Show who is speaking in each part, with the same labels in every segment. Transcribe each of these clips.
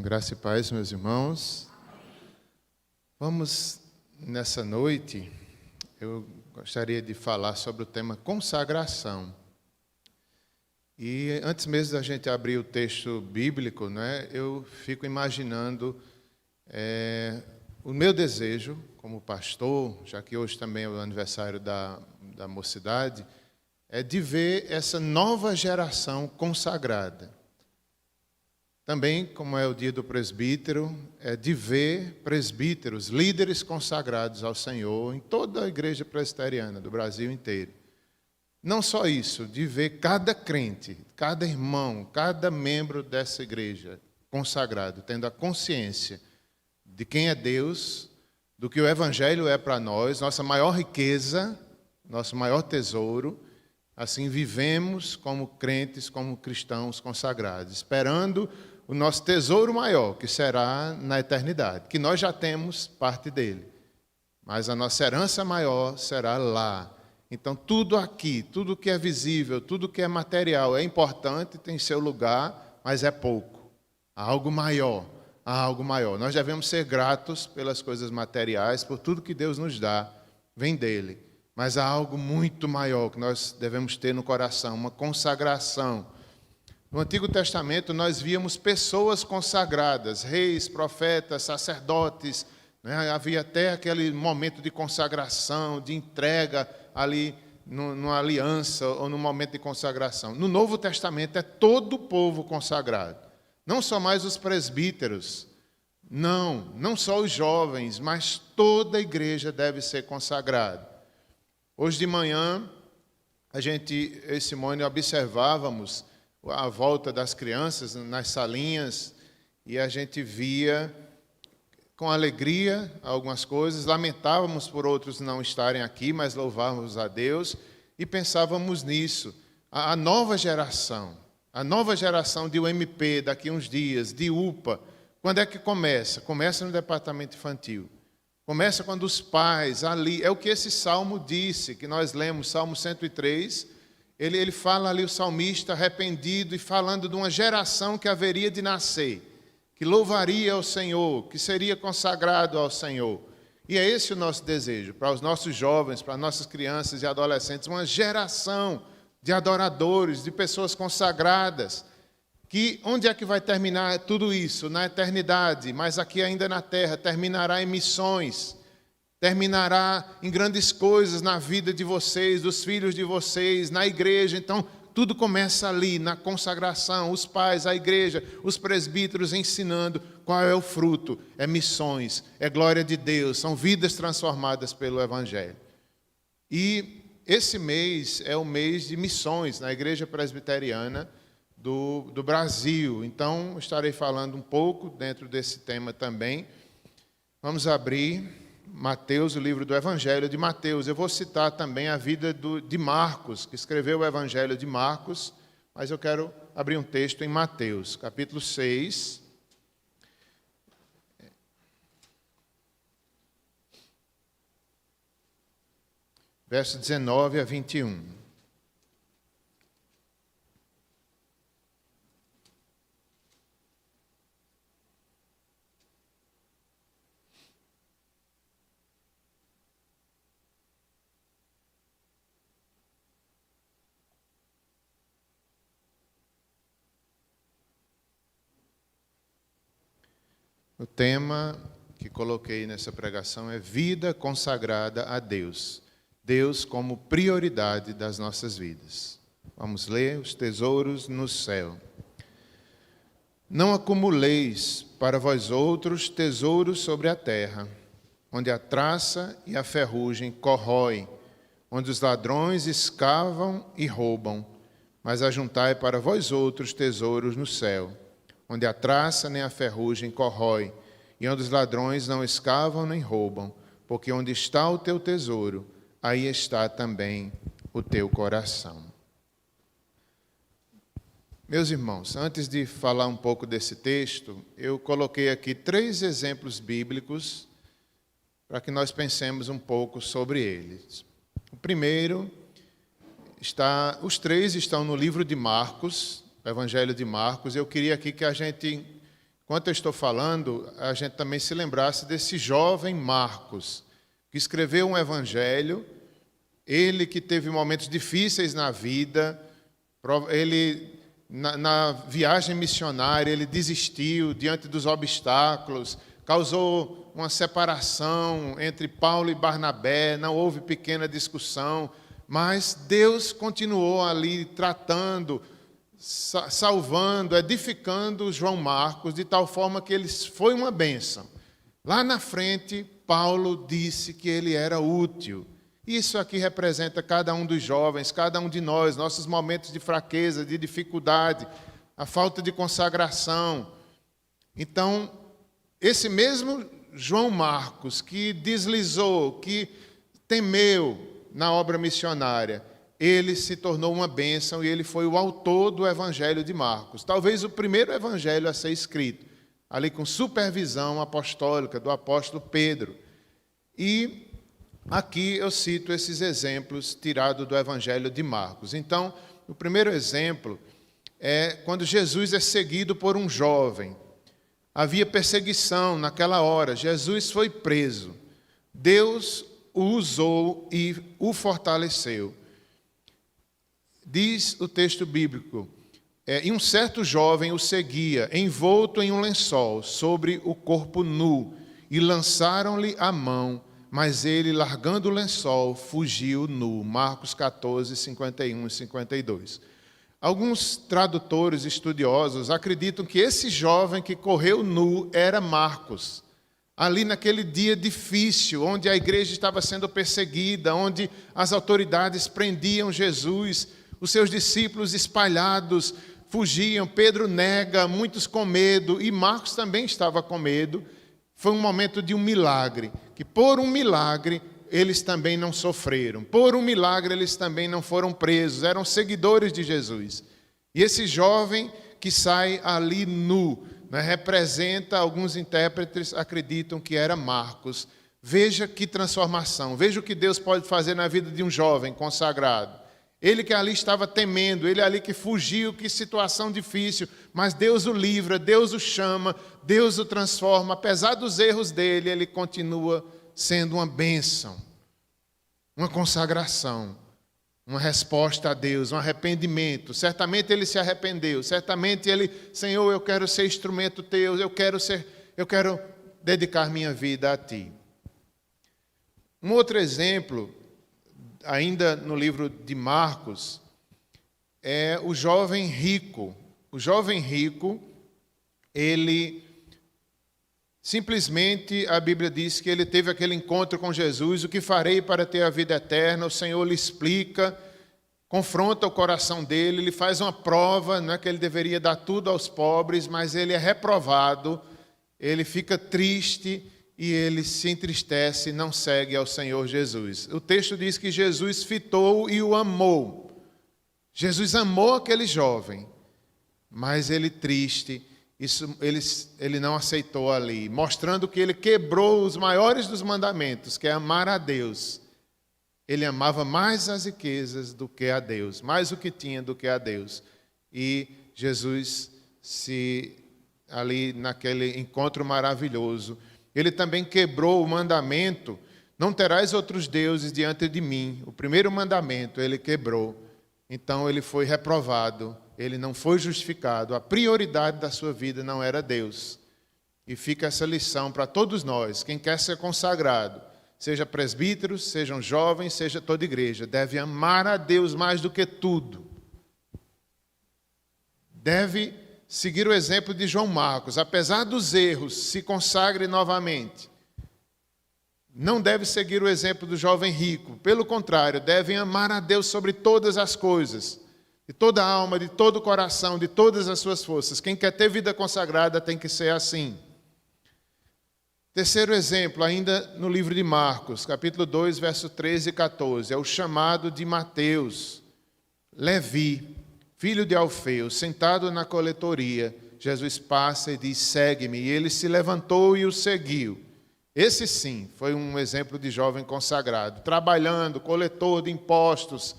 Speaker 1: Graça e paz, meus irmãos. Vamos, nessa noite, eu gostaria de falar sobre o tema consagração. E antes mesmo da gente abrir o texto bíblico, eu fico imaginando o meu desejo como pastor, já que hoje também é o aniversário da mocidade, é de ver essa nova geração consagrada. Também, como é o dia do presbítero, é de ver presbíteros, líderes consagrados ao Senhor em toda a igreja presbiteriana do Brasil inteiro. Não só isso, de ver cada crente, cada irmão, cada membro dessa igreja consagrado, tendo a consciência de quem é Deus, do que o Evangelho é para nós, nossa maior riqueza, nosso maior tesouro. Assim vivemos como crentes, como cristãos consagrados, esperando o nosso tesouro maior, que será na eternidade, que nós já temos parte dele. Mas a nossa herança maior será lá. Então, tudo aqui, tudo que é visível, tudo que é material é importante, tem seu lugar, mas é pouco. Há algo maior, há algo maior. Nós devemos ser gratos pelas coisas materiais, por tudo que Deus nos dá, vem dele. Mas há algo muito maior que nós devemos ter no coração, uma consagração. No Antigo Testamento, nós víamos pessoas consagradas, reis, profetas, sacerdotes. Havia até aquele momento de consagração, de entrega ali numa aliança ou no momento de consagração. No Novo Testamento, é todo o povo consagrado. Não só mais os presbíteros, não só os jovens, mas toda a igreja deve ser consagrada. Hoje de manhã, eu e Simone observávamos a volta das crianças nas salinhas e a gente via com alegria algumas coisas, lamentávamos por outros não estarem aqui, mas louvávamos a Deus e pensávamos nisso. A nova geração de UMP daqui a uns dias, de UPA, quando é que começa? Começa no departamento infantil. Começa quando os pais ali, é o que esse salmo disse, que nós lemos, Salmo 103, ele fala ali, o salmista arrependido e falando de uma geração que haveria de nascer, que louvaria ao Senhor, que seria consagrado ao Senhor. E é esse o nosso desejo, para os nossos jovens, para as nossas crianças e adolescentes, uma geração de adoradores, de pessoas consagradas, que onde é que vai terminar tudo isso? Na eternidade, mas aqui ainda na terra, terminará em missões, terminará em grandes coisas na vida de vocês, dos filhos de vocês, na igreja. Então, tudo começa ali, na consagração, os pais, a igreja, os presbíteros ensinando qual é o fruto. É missões, é glória de Deus, são vidas transformadas pelo Evangelho. E esse mês é o mês de missões na Igreja Presbiteriana do Brasil. Então, estarei falando um pouco dentro desse tema também. Vamos abrir Mateus, o livro do Evangelho de Mateus. Eu vou citar também a vida de Marcos, que escreveu o Evangelho de Marcos, mas eu quero abrir um texto em Mateus, capítulo 6. Verso 19 a 21. O tema que coloquei nessa pregação é vida consagrada a Deus. Deus como prioridade das nossas vidas. Vamos ler os tesouros no céu. Não acumuleis para vós outros tesouros sobre a terra, onde a traça e a ferrugem corroem, onde os ladrões escavam e roubam, mas ajuntai para vós outros tesouros no céu, onde a traça nem a ferrugem corrói, e onde os ladrões não escavam nem roubam, porque onde está o teu tesouro, aí está também o teu coração. Meus irmãos, antes de falar um pouco desse texto, eu coloquei aqui 3 exemplos bíblicos para que nós pensemos um pouco sobre eles. O primeiro, os 3 estão no livro de Marcos, o Evangelho de Marcos. Eu queria aqui que a gente enquanto eu estou falando, a gente também se lembrasse desse jovem Marcos, que escreveu um evangelho, ele que teve momentos difíceis na vida, ele, na viagem missionária, ele desistiu diante dos obstáculos, causou uma separação entre Paulo e Barnabé, não houve pequena discussão, mas Deus continuou ali tratando, salvando, edificando João Marcos, de tal forma que ele foi uma bênção. Lá na frente, Paulo disse que ele era útil. Isso aqui representa cada um dos jovens, cada um de nós, nossos momentos de fraqueza, de dificuldade, a falta de consagração. Então, esse mesmo João Marcos, que deslizou, que temeu na obra missionária, ele se tornou uma bênção e ele foi o autor do Evangelho de Marcos. Talvez o primeiro evangelho a ser escrito, ali com supervisão apostólica do apóstolo Pedro. E aqui eu cito esses exemplos tirados do Evangelho de Marcos. Então, o primeiro exemplo é quando Jesus é seguido por um jovem. Havia perseguição naquela hora, Jesus foi preso. Deus o usou e o fortaleceu. Diz o texto bíblico, e um certo jovem o seguia, envolto em um lençol, sobre o corpo nu, e lançaram-lhe a mão, mas ele, largando o lençol, fugiu nu. Marcos 14, 51 e 52. Alguns tradutores estudiosos acreditam que esse jovem que correu nu era Marcos. Ali naquele dia difícil, onde a igreja estava sendo perseguida, onde as autoridades prendiam Jesus, os seus discípulos espalhados fugiam, Pedro nega, muitos com medo, e Marcos também estava com medo. Foi um momento de um milagre, que por um milagre eles também não sofreram, por um milagre eles também não foram presos, eram seguidores de Jesus. E esse jovem que sai ali nu, né, representa, alguns intérpretes acreditam que era Marcos. Veja que transformação, veja o que Deus pode fazer na vida de um jovem consagrado. Ele que ali estava temendo, ele ali que fugiu, que situação difícil, mas Deus o livra, Deus o chama, Deus o transforma. Apesar dos erros dele, ele continua sendo uma bênção, uma consagração, uma resposta a Deus, um arrependimento. Certamente ele se arrependeu, certamente ele, Senhor, eu quero ser instrumento teu, eu quero dedicar minha vida a ti. Um outro exemplo, ainda no livro de Marcos, é o jovem rico. O jovem rico, ele simplesmente, a Bíblia diz que ele teve aquele encontro com Jesus, o que farei para ter a vida eterna? O Senhor lhe explica, confronta o coração dele, ele faz uma prova, não é que ele deveria dar tudo aos pobres, mas ele é reprovado, ele fica triste, e ele se entristece e não segue ao Senhor Jesus. O texto diz que Jesus fitou e o amou. Jesus amou aquele jovem, mas ele triste, ele não aceitou ali, mostrando que ele quebrou os maiores dos mandamentos, que é amar a Deus. Ele amava mais as riquezas do que a Deus, mais o que tinha do que a Deus. E Jesus, ali naquele encontro maravilhoso, ele também quebrou o mandamento, não terás outros deuses diante de mim. O primeiro mandamento ele quebrou, então ele foi reprovado, ele não foi justificado. A prioridade da sua vida não era Deus. E fica essa lição para todos nós, quem quer ser consagrado, seja presbíteros, sejam jovens, seja toda igreja, deve amar a Deus mais do que tudo. Deve seguir o exemplo de João Marcos, apesar dos erros, se consagre novamente. Não deve seguir o exemplo do jovem rico, pelo contrário, devem amar a Deus sobre todas as coisas, de toda a alma, de todo o coração, de todas as suas forças. Quem quer ter vida consagrada tem que ser assim. Terceiro exemplo, ainda no livro de Marcos, capítulo 2, verso 13 e 14, é o chamado de Mateus, Levi, filho de Alfeu, sentado na coletoria. Jesus passa e diz, segue-me. E ele se levantou e o seguiu. Esse sim, foi um exemplo de jovem consagrado, trabalhando, coletor de impostos.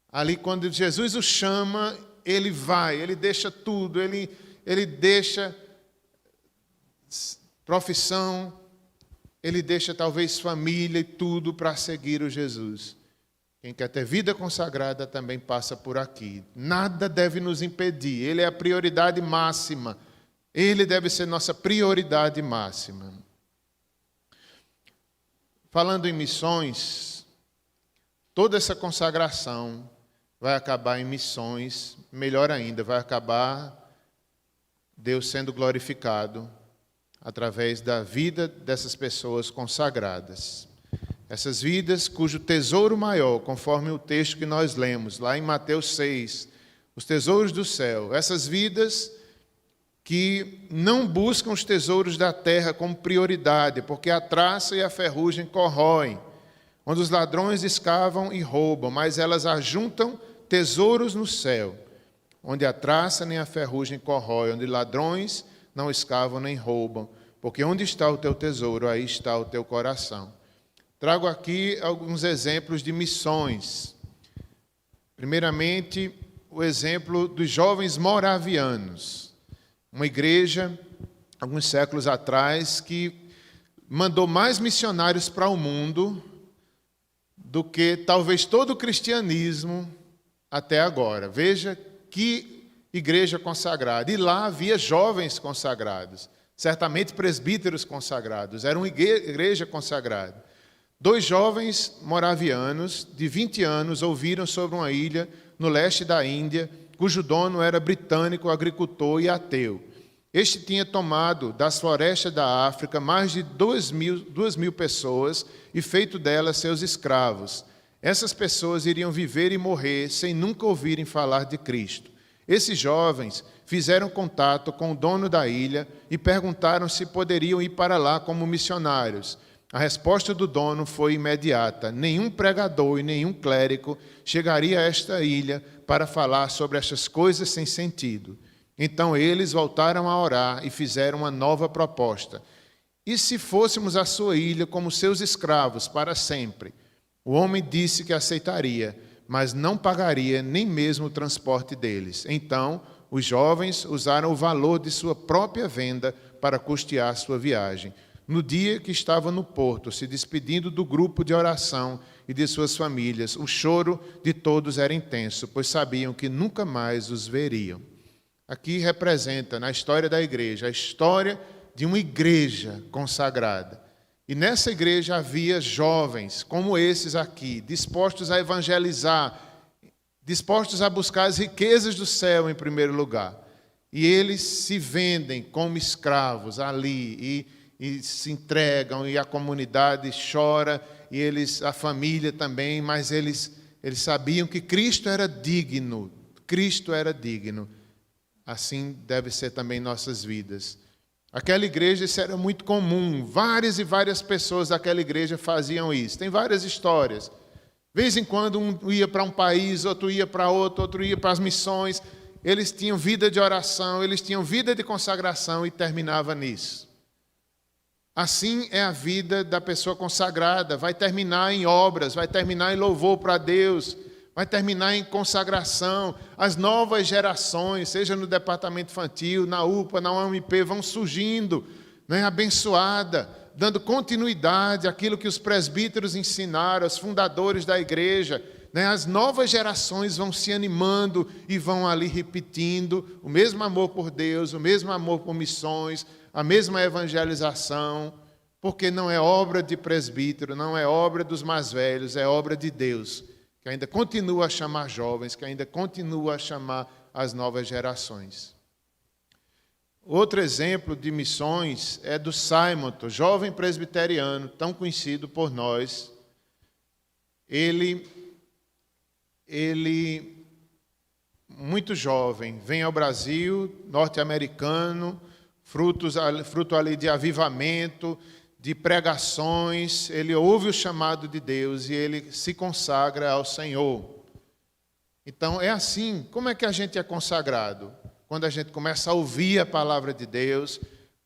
Speaker 1: Ali quando Jesus o chama, ele vai, ele deixa tudo, ele deixa profissão, ele deixa talvez família e tudo para seguir o Jesus. Quem quer ter vida consagrada também passa por aqui. Nada deve nos impedir. Ele é a prioridade máxima. Ele deve ser nossa prioridade máxima. Falando em missões, toda essa consagração vai acabar em missões. Melhor ainda, vai acabar Deus sendo glorificado através da vida dessas pessoas consagradas. Essas vidas cujo tesouro maior, conforme o texto que nós lemos, lá em Mateus 6, os tesouros do céu, essas vidas que não buscam os tesouros da terra como prioridade, porque a traça e a ferrugem corroem, onde os ladrões escavam e roubam, mas elas ajuntam tesouros no céu, onde a traça nem a ferrugem corrói, onde ladrões não escavam nem roubam, porque onde está o teu tesouro, aí está o teu coração. Trago aqui alguns exemplos de missões. Primeiramente, o exemplo dos jovens moravianos, uma igreja, alguns séculos atrás, que mandou mais missionários para o mundo do que talvez todo o cristianismo até agora. Veja que igreja consagrada. E lá havia jovens consagrados, certamente presbíteros consagrados, era uma igreja consagrada. 2 jovens moravianos de 20 anos ouviram sobre uma ilha no leste da Índia, cujo dono era britânico, agricultor e ateu. Este tinha tomado das florestas da África mais de 2.000 pessoas e feito delas seus escravos. Essas pessoas iriam viver e morrer sem nunca ouvirem falar de Cristo. Esses jovens fizeram contato com o dono da ilha e perguntaram se poderiam ir para lá como missionários. A resposta do dono foi imediata. Nenhum pregador e nenhum clérigo chegaria a esta ilha para falar sobre estas coisas sem sentido. Então eles voltaram a orar e fizeram uma nova proposta. E se fôssemos à sua ilha como seus escravos para sempre? O homem disse que aceitaria, mas não pagaria nem mesmo o transporte deles. Então os jovens usaram o valor de sua própria venda para custear sua viagem. No dia que estavam no porto, se despedindo do grupo de oração e de suas famílias, o choro de todos era intenso, pois sabiam que nunca mais os veriam. Aqui representa, na história da igreja, a história de uma igreja consagrada. E nessa igreja havia jovens, como esses aqui, dispostos a evangelizar, dispostos a buscar as riquezas do céu em primeiro lugar. E eles se vendem como escravos ali e se entregam, e a comunidade chora, e a família também, mas eles sabiam que Cristo era digno. Cristo era digno. Assim deve ser também nossas vidas. Aquela igreja, isso era muito comum. Várias e várias pessoas daquela igreja faziam isso. Tem várias histórias. De vez em quando um ia para um país, outro ia para outro ia para as missões. Eles tinham vida de oração, eles tinham vida de consagração e terminava nisso. Assim é a vida da pessoa consagrada. Vai terminar em obras, vai terminar em louvor para Deus, vai terminar em consagração. As novas gerações, seja no departamento infantil, na UPA, na UMP, vão surgindo, abençoada, dando continuidade àquilo que os presbíteros ensinaram, os fundadores da igreja. As novas gerações vão se animando e vão ali repetindo o mesmo amor por Deus, o mesmo amor por missões, a mesma evangelização, porque não é obra de presbítero, não é obra dos mais velhos, é obra de Deus, que ainda continua a chamar jovens, que ainda continua a chamar as novas gerações. Outro exemplo de missões é do Simon, jovem presbiteriano, tão conhecido por nós. Ele, muito jovem, vem ao Brasil, norte-americano, fruto ali de avivamento, de pregações. Ele ouve o chamado de Deus e ele se consagra ao Senhor. Então, é assim. Como é que a gente é consagrado? Quando a gente começa a ouvir a palavra de Deus,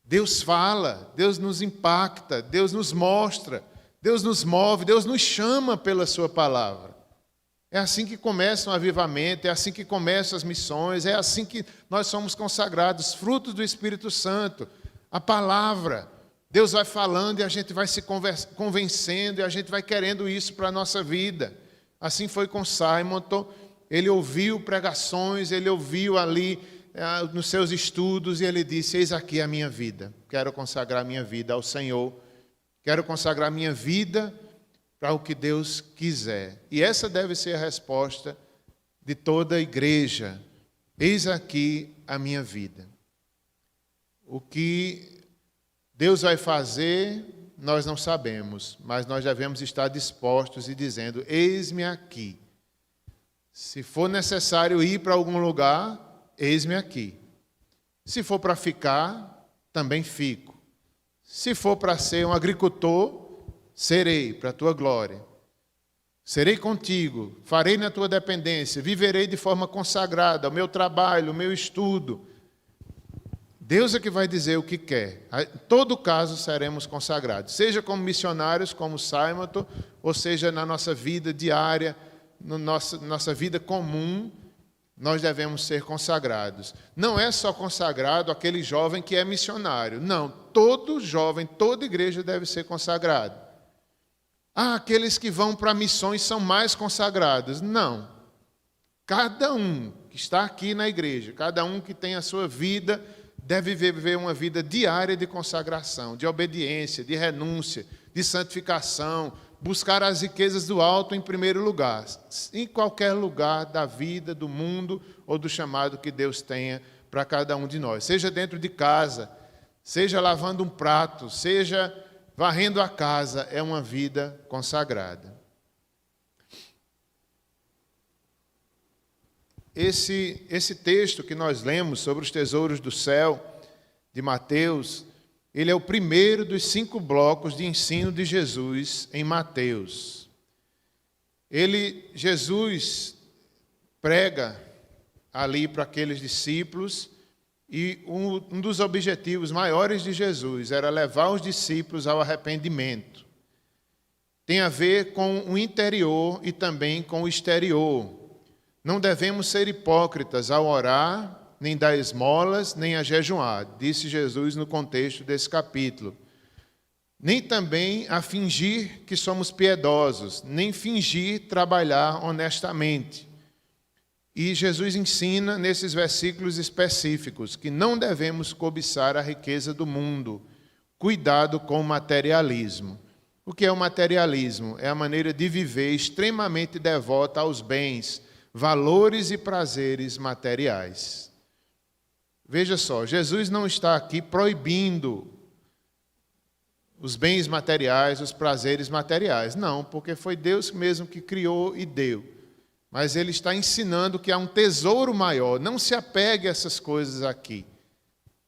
Speaker 1: Deus fala, Deus nos impacta, Deus nos mostra, Deus nos move, Deus nos chama pela sua palavra. É assim que começa o avivamento, é assim que começam as missões, é assim que nós somos consagrados, frutos do Espírito Santo, a palavra. Deus vai falando e a gente vai se convencendo e a gente vai querendo isso para a nossa vida. Assim foi com Simonton. Ele ouviu pregações, ele ouviu ali nos seus estudos e ele disse: eis aqui a minha vida. Quero consagrar minha vida ao Senhor. Quero consagrar minha vida para o que Deus quiser. E essa deve ser a resposta de toda a igreja. Eis aqui a minha vida. O que Deus vai fazer, nós não sabemos, mas nós devemos estar dispostos e dizendo: eis-me aqui. Se for necessário ir para algum lugar, eis-me aqui. Se for para ficar, também fico. Se for para ser um agricultor, serei para a tua glória. Serei contigo, farei na tua dependência, viverei de forma consagrada o meu trabalho, o meu estudo. Deus é que vai dizer o que quer. Em todo caso, seremos consagrados. Seja como missionários, como Simonton, ou seja na nossa vida diária, na nossa vida comum, nós devemos ser consagrados. Não é só consagrado aquele jovem que é missionário. Não, todo jovem, toda igreja deve ser consagrado. Aqueles que vão para missões são mais consagrados. Não. Cada um que está aqui na igreja, cada um que tem a sua vida, deve viver uma vida diária de consagração, de obediência, de renúncia, de santificação, buscar as riquezas do alto em primeiro lugar, em qualquer lugar da vida, do mundo ou do chamado que Deus tenha para cada um de nós. Seja dentro de casa, seja lavando um prato, seja varrendo a casa, é uma vida consagrada. Esse texto que nós lemos sobre os tesouros do céu, de Mateus, ele é o primeiro dos 5 blocos de ensino de Jesus em Mateus. Jesus prega ali para aqueles discípulos e um dos objetivos maiores de Jesus era levar os discípulos ao arrependimento. Tem a ver com o interior e também com o exterior. Não devemos ser hipócritas ao orar, nem dar esmolas, nem a jejuar, disse Jesus no contexto desse capítulo. Nem também a fingir que somos piedosos, nem fingir trabalhar honestamente. E Jesus ensina nesses versículos específicos que não devemos cobiçar a riqueza do mundo. Cuidado com o materialismo. O que é o materialismo? É a maneira de viver extremamente devota aos bens, valores e prazeres materiais. Veja só, Jesus não está aqui proibindo os bens materiais, os prazeres materiais. Não, porque foi Deus mesmo que criou e deu. Mas Ele está ensinando que há um tesouro maior. Não se apegue a essas coisas aqui.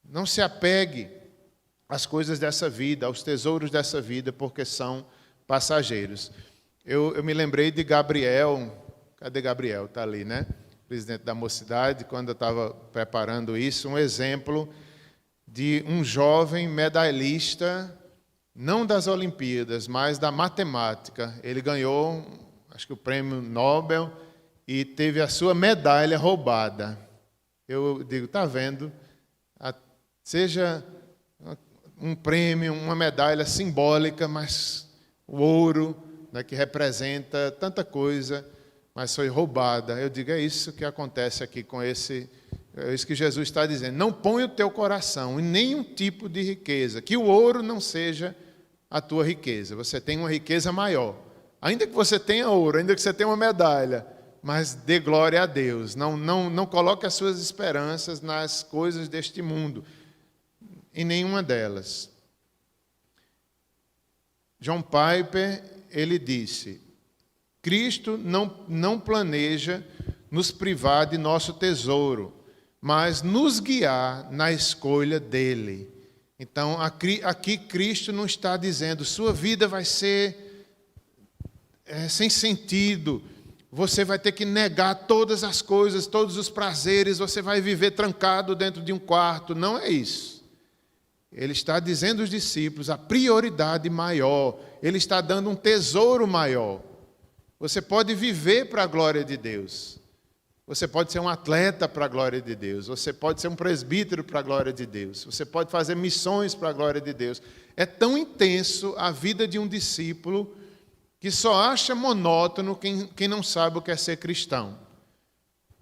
Speaker 1: Não se apegue às coisas dessa vida, aos tesouros dessa vida, porque são passageiros. Eu me lembrei de Gabriel. Cadê Gabriel? Está ali, né? Presidente da Mocidade, quando eu estava preparando isso, um exemplo de um jovem medalhista, não das Olimpíadas, mas da matemática. Ele ganhou, acho que o prêmio Nobel, e teve a sua medalha roubada. Eu digo, está vendo? Seja um prêmio, uma medalha simbólica, mas o ouro, né, que representa tanta coisa, mas foi roubada. Eu digo, é isso que acontece aqui com é isso que Jesus está dizendo. Não põe o teu coração em nenhum tipo de riqueza, que o ouro não seja a tua riqueza. Você tem uma riqueza maior. Ainda que você tenha ouro, ainda que você tenha uma medalha, mas dê glória a Deus. Não coloque as suas esperanças nas coisas deste mundo, em nenhuma delas. John Piper, ele disse: Cristo não planeja nos privar de nosso tesouro, mas nos guiar na escolha dele. Então, aqui Cristo não está dizendo, sua vida vai ser sem sentido, você vai ter que negar todas as coisas, todos os prazeres, você vai viver trancado dentro de um quarto. Não é isso. Ele está dizendo aos discípulos a prioridade maior, ele está dando um tesouro maior. Você pode viver para a glória de Deus. Você pode ser um atleta para a glória de Deus. Você pode ser um presbítero para a glória de Deus. Você pode fazer missões para a glória de Deus. É tão intenso a vida de um discípulo que só acha monótono quem não sabe o que é ser cristão.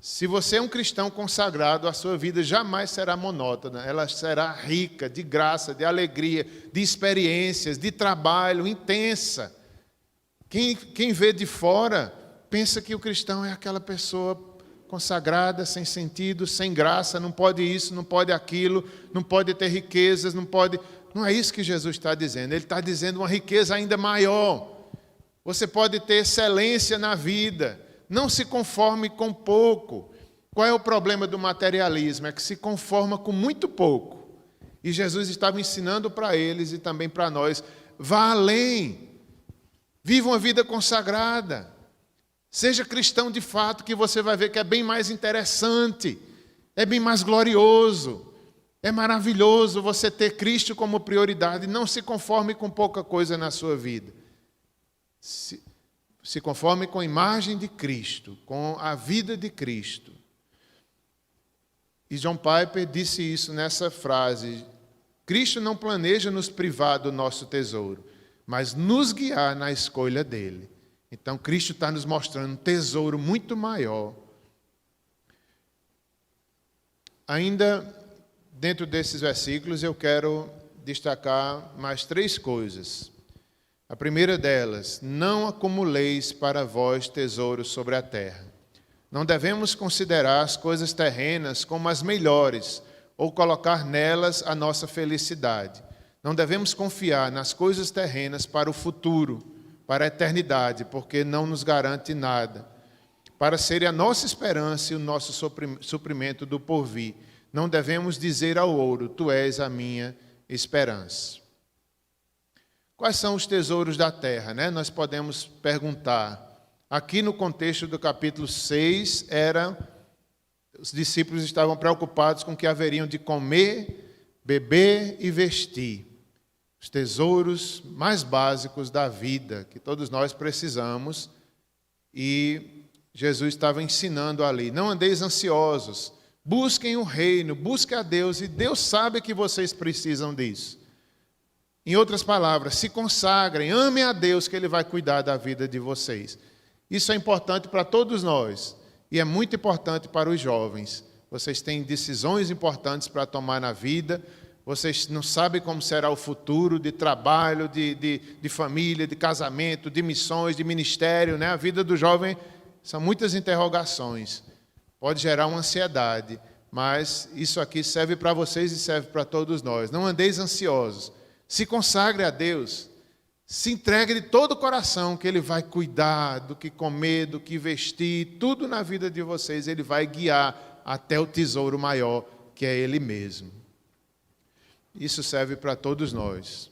Speaker 1: Se você é um cristão consagrado, a sua vida jamais será monótona. Ela será rica de graça, de alegria, de experiências, de trabalho, intensa. Quem vê de fora pensa que o cristão é aquela pessoa consagrada, sem sentido, sem graça, não pode isso, não pode aquilo, não pode ter riquezas, não pode... Não é isso que Jesus está dizendo. Ele está dizendo uma riqueza ainda maior. Você pode ter excelência na vida. Não se conforme com pouco. Qual é o problema do materialismo? É que se conforma com muito pouco. E Jesus estava ensinando para eles e também para nós, vá além. Viva uma vida consagrada. Seja cristão de fato, que você vai ver que é bem mais interessante, é bem mais glorioso, é maravilhoso você ter Cristo como prioridade. Não se conforme com pouca coisa na sua vida. Se conforme com a imagem de Cristo, com a vida de Cristo. E John Piper disse isso nessa frase: Cristo não planeja nos privar do nosso tesouro, mas nos guiar na escolha dele. Então, Cristo está nos mostrando um tesouro muito maior. Ainda dentro desses versículos, eu quero destacar mais 3 coisas. A primeira delas, não acumuleis para vós tesouros sobre a terra. Não devemos considerar as coisas terrenas como as melhores, ou colocar nelas a nossa felicidade. Não devemos confiar nas coisas terrenas para o futuro, para a eternidade, porque não nos garante nada. Para serem a nossa esperança e o nosso suprimento do porvir, não devemos dizer ao ouro, tu és a minha esperança. Quais são os tesouros da terra, né? Nós podemos perguntar. Aqui no contexto do capítulo 6, os discípulos estavam preocupados com o que haveriam de comer, beber e vestir. Os tesouros mais básicos da vida, que todos nós precisamos, e Jesus estava ensinando ali, não andeis ansiosos, busquem o reino, busquem a Deus, e Deus sabe que vocês precisam disso. Em outras palavras, se consagrem, amem a Deus, que Ele vai cuidar da vida de vocês. Isso é importante para todos nós, e é muito importante para os jovens. Vocês têm decisões importantes para tomar na vida. Vocês não sabem como será o futuro de trabalho, de família, de casamento, de missões, de ministério, né? A vida do jovem são muitas interrogações. Pode gerar uma ansiedade, mas isso aqui serve para vocês e serve para todos nós. Não andeis ansiosos. Se consagre a Deus. Se entregue de todo o coração, que Ele vai cuidar do que comer, do que vestir, tudo na vida de vocês. Ele vai guiar até o tesouro maior, que é Ele mesmo. Isso serve para todos nós.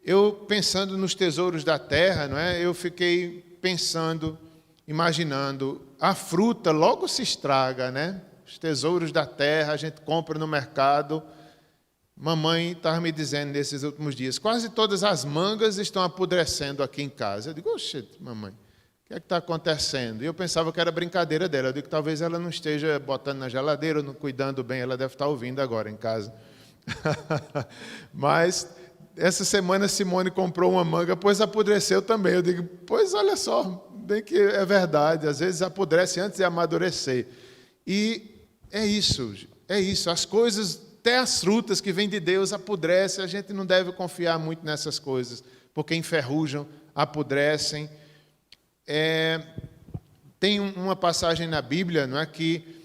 Speaker 1: Eu, pensando nos tesouros da terra, não é? Eu fiquei pensando, imaginando, a fruta logo se estraga, né? Os tesouros da terra a gente compra no mercado. Mamãe estava me dizendo nesses últimos dias, quase todas as mangas estão apodrecendo aqui em casa. Eu digo, oxe, mamãe, o que é que está acontecendo? E eu pensava que era brincadeira dela. Eu digo, talvez ela não esteja botando na geladeira, não cuidando bem, ela deve estar ouvindo agora em casa. Mas essa semana Simone comprou uma manga, pois apodreceu também. Eu digo, pois olha só, bem que é verdade, às vezes apodrece antes de amadurecer. E é isso, as coisas, até as frutas que vêm de Deus apodrecem. A gente não deve confiar muito nessas coisas, porque enferrujam, apodrecem. Tem uma passagem na Bíblia, não é, que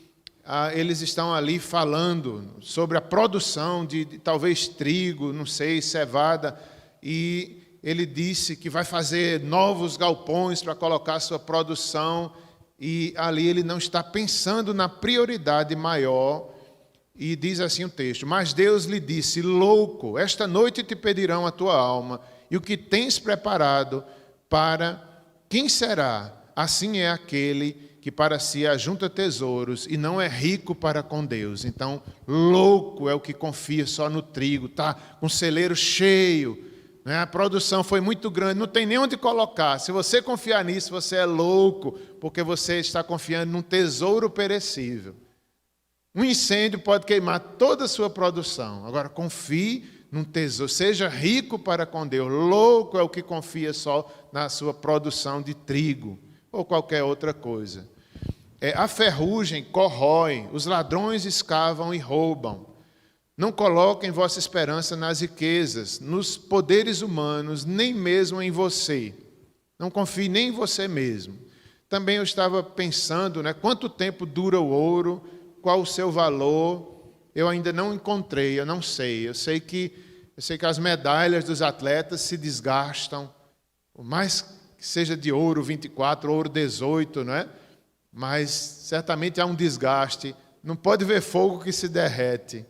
Speaker 1: eles estão ali falando sobre a produção de talvez trigo, não sei, cevada, e ele disse que vai fazer novos galpões para colocar a sua produção, e ali ele não está pensando na prioridade maior, e diz assim o texto, mas Deus lhe disse, louco, esta noite te pedirão a tua alma, e o que tens preparado para quem será? Assim é aquele que para si ajunta tesouros e não é rico para com Deus. Então, louco é o que confia só no trigo, está com o celeiro cheio, A produção foi muito grande, não tem nem onde colocar. Se você confiar nisso, você é louco, porque você está confiando num tesouro perecível. Um incêndio pode queimar toda a sua produção. Agora, confie num tesouro. Seja rico para com Deus. Louco é o que confia só na sua produção de trigo ou qualquer outra coisa. A ferrugem corrói, os ladrões escavam e roubam. Não coloquem vossa esperança nas riquezas, nos poderes humanos, nem mesmo em você. Não confie nem em você mesmo. Também eu estava pensando, quanto tempo dura o ouro, qual o seu valor. Eu ainda não encontrei, eu não sei. Eu sei que as medalhas dos atletas se desgastam, por mais que seja de ouro 24, ouro 18, mas certamente há um desgaste. Não pode ver fogo que se derrete.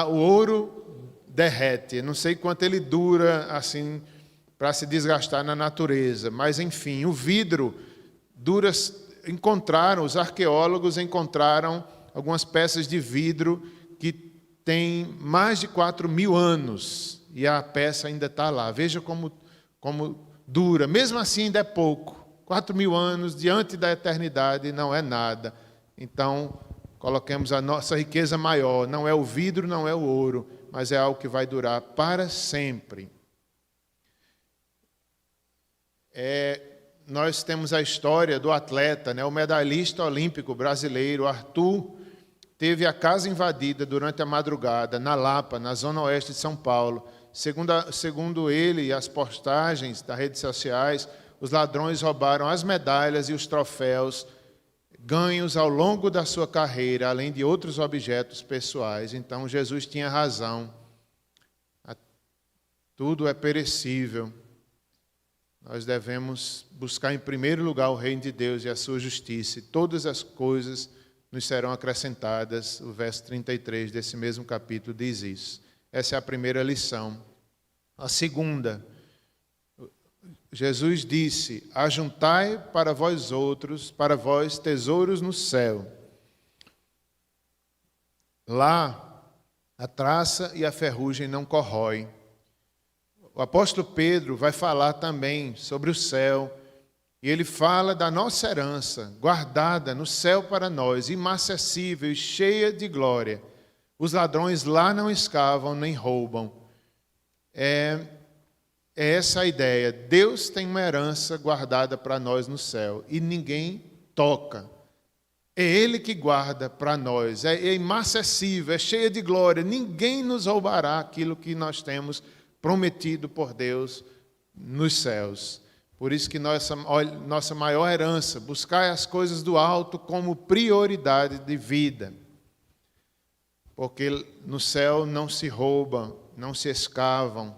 Speaker 1: O ouro derrete. Não sei quanto ele dura assim para se desgastar na natureza, mas enfim, o vidro dura. Os arqueólogos encontraram algumas peças de vidro que têm mais de 4.000 anos e a peça ainda está lá. Veja como dura. Mesmo assim ainda é pouco. 4.000 anos diante da eternidade não é nada. Então, coloquemos a nossa riqueza maior. Não é o vidro, não é o ouro, mas é algo que vai durar para sempre. Nós temos a história do atleta, o medalhista olímpico brasileiro, Arthur, teve a casa invadida durante a madrugada, na Lapa, na zona oeste de São Paulo. Segundo ele e as postagens das redes sociais, os ladrões roubaram as medalhas e os troféus ganhos ao longo da sua carreira, além de outros objetos pessoais. Então, Jesus tinha razão. Tudo é perecível. Nós devemos buscar em primeiro lugar o reino de Deus e a sua justiça, e todas as coisas nos serão acrescentadas. O verso 33 desse mesmo capítulo diz isso. Essa é a primeira lição. A segunda, Jesus disse: ajuntai para vós tesouros no céu. Lá a traça e a ferrugem não corroem. O apóstolo Pedro vai falar também sobre o céu, e ele fala da nossa herança, guardada no céu para nós, inacessível e cheia de glória. Os ladrões lá não escavam nem roubam. É essa a ideia. Deus tem uma herança guardada para nós no céu, e ninguém toca. É Ele que guarda para nós, é inacessível, é cheia de glória. Ninguém nos roubará aquilo que nós temos prometido por Deus nos céus. Por isso que nossa maior herança, buscar as coisas do alto como prioridade de vida. Porque no céu não se rouba, não se escavam,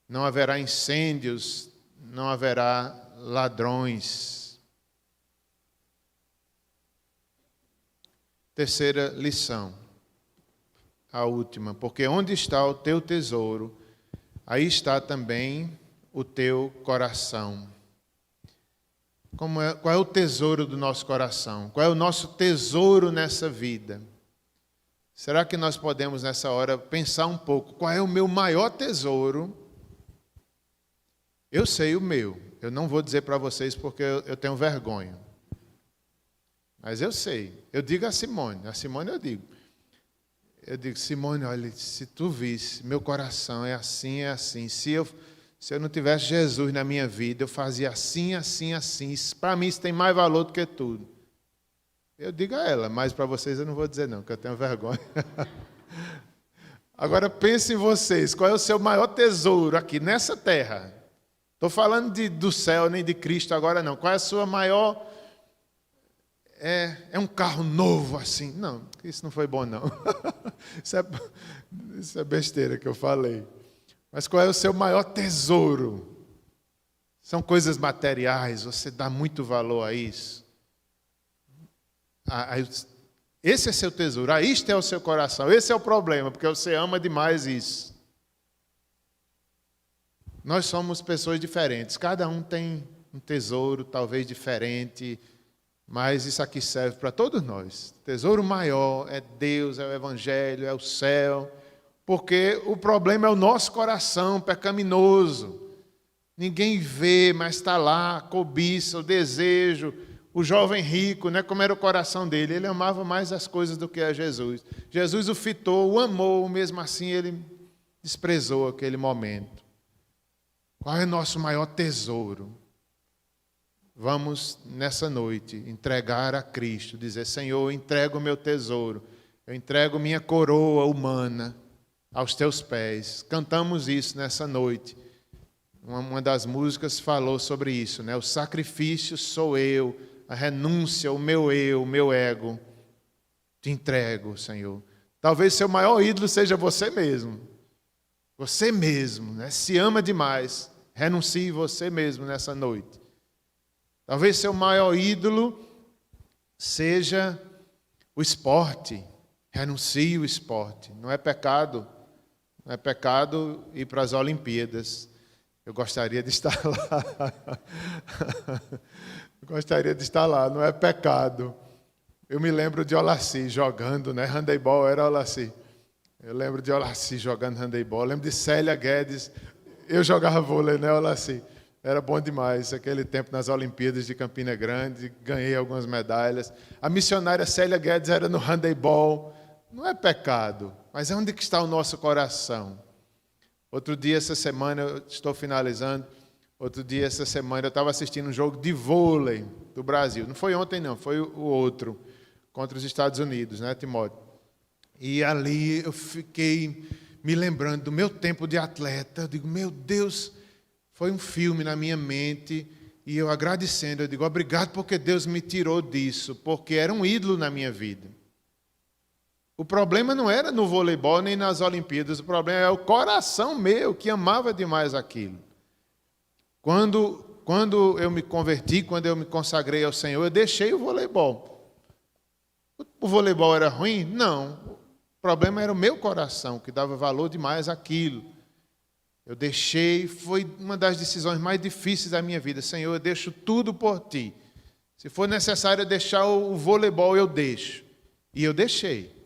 Speaker 1: não haverá incêndios, não haverá ladrões. Terceira lição, a última, porque onde está o teu tesouro, aí está também o teu coração. Qual é o tesouro do nosso coração? Qual é o nosso tesouro nessa vida? Será que nós podemos, nessa hora, pensar um pouco? Qual é o meu maior tesouro? Eu sei o meu. Eu não vou dizer para vocês porque eu tenho vergonha. Mas eu sei. Eu digo a Simone. A Simone eu digo. Eu digo, Simone, olha, se tu visse, meu coração é assim, é assim. Se eu não tivesse Jesus na minha vida, eu fazia assim, assim, assim. Para mim isso tem mais valor do que tudo. Eu digo a ela, mas para vocês eu não vou dizer não, porque eu tenho vergonha. Agora pense em vocês, qual é o seu maior tesouro aqui nessa terra? Estou falando do céu, nem de Cristo agora não. Qual é a sua maior... É um carro novo assim. Não, isso não foi bom não. Isso é besteira que eu falei. Mas qual é o seu maior tesouro? São coisas materiais, você dá muito valor a isso. Esse é seu tesouro, isto é o seu coração. Esse é o problema, porque você ama demais isso. Nós somos pessoas diferentes, cada um tem um tesouro talvez diferente, mas isso aqui serve para todos nós. O tesouro maior é Deus, é o Evangelho, é o céu. Porque o problema é o nosso coração pecaminoso. Ninguém vê, mas está lá a cobiça, o desejo. O jovem rico, né, como era o coração dele, ele amava mais as coisas do que a Jesus. Jesus o fitou, o amou, mesmo assim ele desprezou aquele momento. Qual é o nosso maior tesouro? Vamos, nessa noite, entregar a Cristo, dizer: Senhor, eu entrego o meu tesouro, eu entrego minha coroa humana aos teus pés. Cantamos isso nessa noite. Uma das músicas falou sobre isso, né? O sacrifício sou eu, a renúncia, o meu ego. Te entrego, Senhor. Talvez seu maior ídolo seja você mesmo. Você mesmo, né? Se ama demais. Renuncie você mesmo nessa noite. Talvez seu maior ídolo seja o esporte. Renuncie o esporte. Não é pecado. Não é pecado ir para as Olimpíadas. Eu gostaria de estar lá. Eu gostaria de estar lá. Não é pecado. Eu me lembro de Olaci jogando, né? Handebol era Olaci. Eu lembro de Olaci jogando handebol. Eu lembro de Célia Guedes. Eu jogava vôlei, né, Olaci? Era bom demais. Aquele tempo nas Olimpíadas de Campina Grande, ganhei algumas medalhas. A missionária Célia Guedes era no handebol. Não é pecado, mas é onde que está o nosso coração. Outro dia, essa semana, eu estou finalizando. Outro dia, essa semana, eu estava assistindo um jogo de vôlei do Brasil. Não foi ontem, não, foi o outro, contra os Estados Unidos, né, Timóteo? E ali eu fiquei me lembrando do meu tempo de atleta. Eu digo, meu Deus, foi um filme na minha mente. E eu agradecendo, eu digo, obrigado porque Deus me tirou disso, porque era um ídolo na minha vida. O problema não era no voleibol nem nas Olimpíadas, o problema é o coração meu que amava demais aquilo. Quando eu me converti, quando eu me consagrei ao Senhor, eu deixei o voleibol. O voleibol era ruim? Não. O problema era o meu coração, que dava valor demais àquilo. Eu deixei, foi uma das decisões mais difíceis da minha vida. Senhor, eu deixo tudo por Ti. Se for necessário deixar o voleibol, eu deixo. E eu deixei.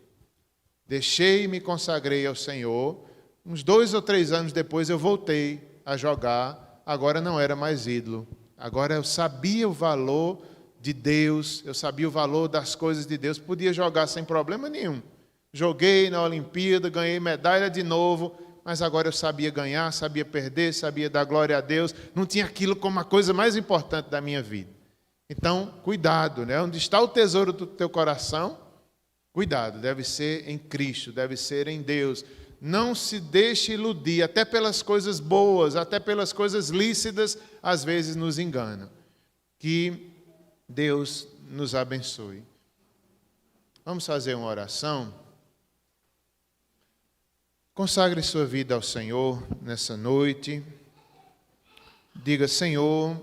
Speaker 1: Deixei e me consagrei ao Senhor. Uns 2 ou 3 anos depois eu voltei a jogar. Agora não era mais ídolo. Agora eu sabia o valor de Deus, eu sabia o valor das coisas de Deus. Podia jogar sem problema nenhum. Joguei na Olimpíada, ganhei medalha de novo, mas agora eu sabia ganhar, sabia perder, sabia dar glória a Deus. Não tinha aquilo como a coisa mais importante da minha vida. Então, cuidado, né? Onde está o tesouro do teu coração? Cuidado, deve ser em Cristo, deve ser em Deus. Não se deixe iludir, até pelas coisas boas, até pelas coisas lícitas, às vezes nos engana. Que Deus nos abençoe. Vamos fazer uma oração? Consagre sua vida ao Senhor nessa noite. Diga, Senhor,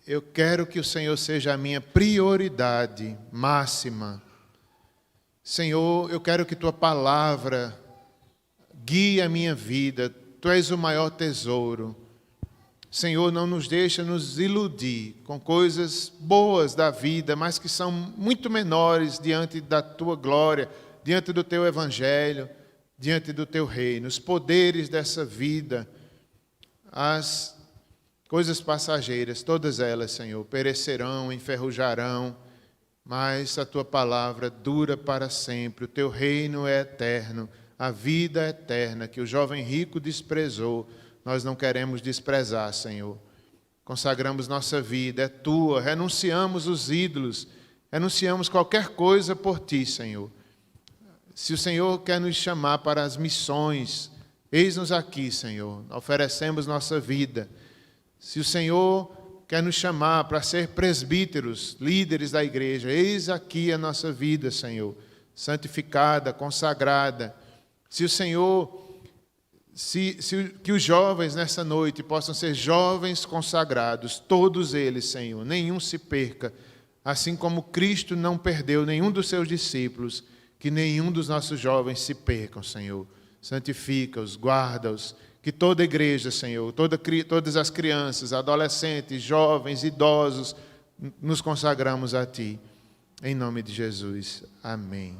Speaker 1: eu quero que o Senhor seja a minha prioridade máxima. Senhor, eu quero que Tua palavra guie a minha vida. Tu és o maior tesouro. Senhor, não nos deixa nos iludir com coisas boas da vida, mas que são muito menores diante da Tua glória, diante do Teu evangelho, diante do Teu reino. Os poderes dessa vida, as coisas passageiras, todas elas, Senhor, perecerão, enferrujarão, mas a Tua palavra dura para sempre. O Teu reino é eterno, a vida é eterna, que o jovem rico desprezou. Nós não queremos desprezar, Senhor. Consagramos nossa vida, é Tua. Renunciamos os ídolos, renunciamos qualquer coisa por Ti, Senhor. Se o Senhor quer nos chamar para as missões, eis-nos aqui, Senhor. Oferecemos nossa vida. Se o Senhor quer nos chamar para ser presbíteros, líderes da igreja, eis aqui a nossa vida, Senhor, santificada, consagrada. Se o Senhor, que os jovens nessa noite possam ser jovens consagrados, todos eles, Senhor, nenhum se perca, assim como Cristo não perdeu nenhum dos seus discípulos, que nenhum dos nossos jovens se percam, Senhor. Santifica-os, guarda-os, que toda a igreja, Senhor, todas as crianças, adolescentes, jovens, idosos, nos consagramos a Ti. Em nome de Jesus. Amém.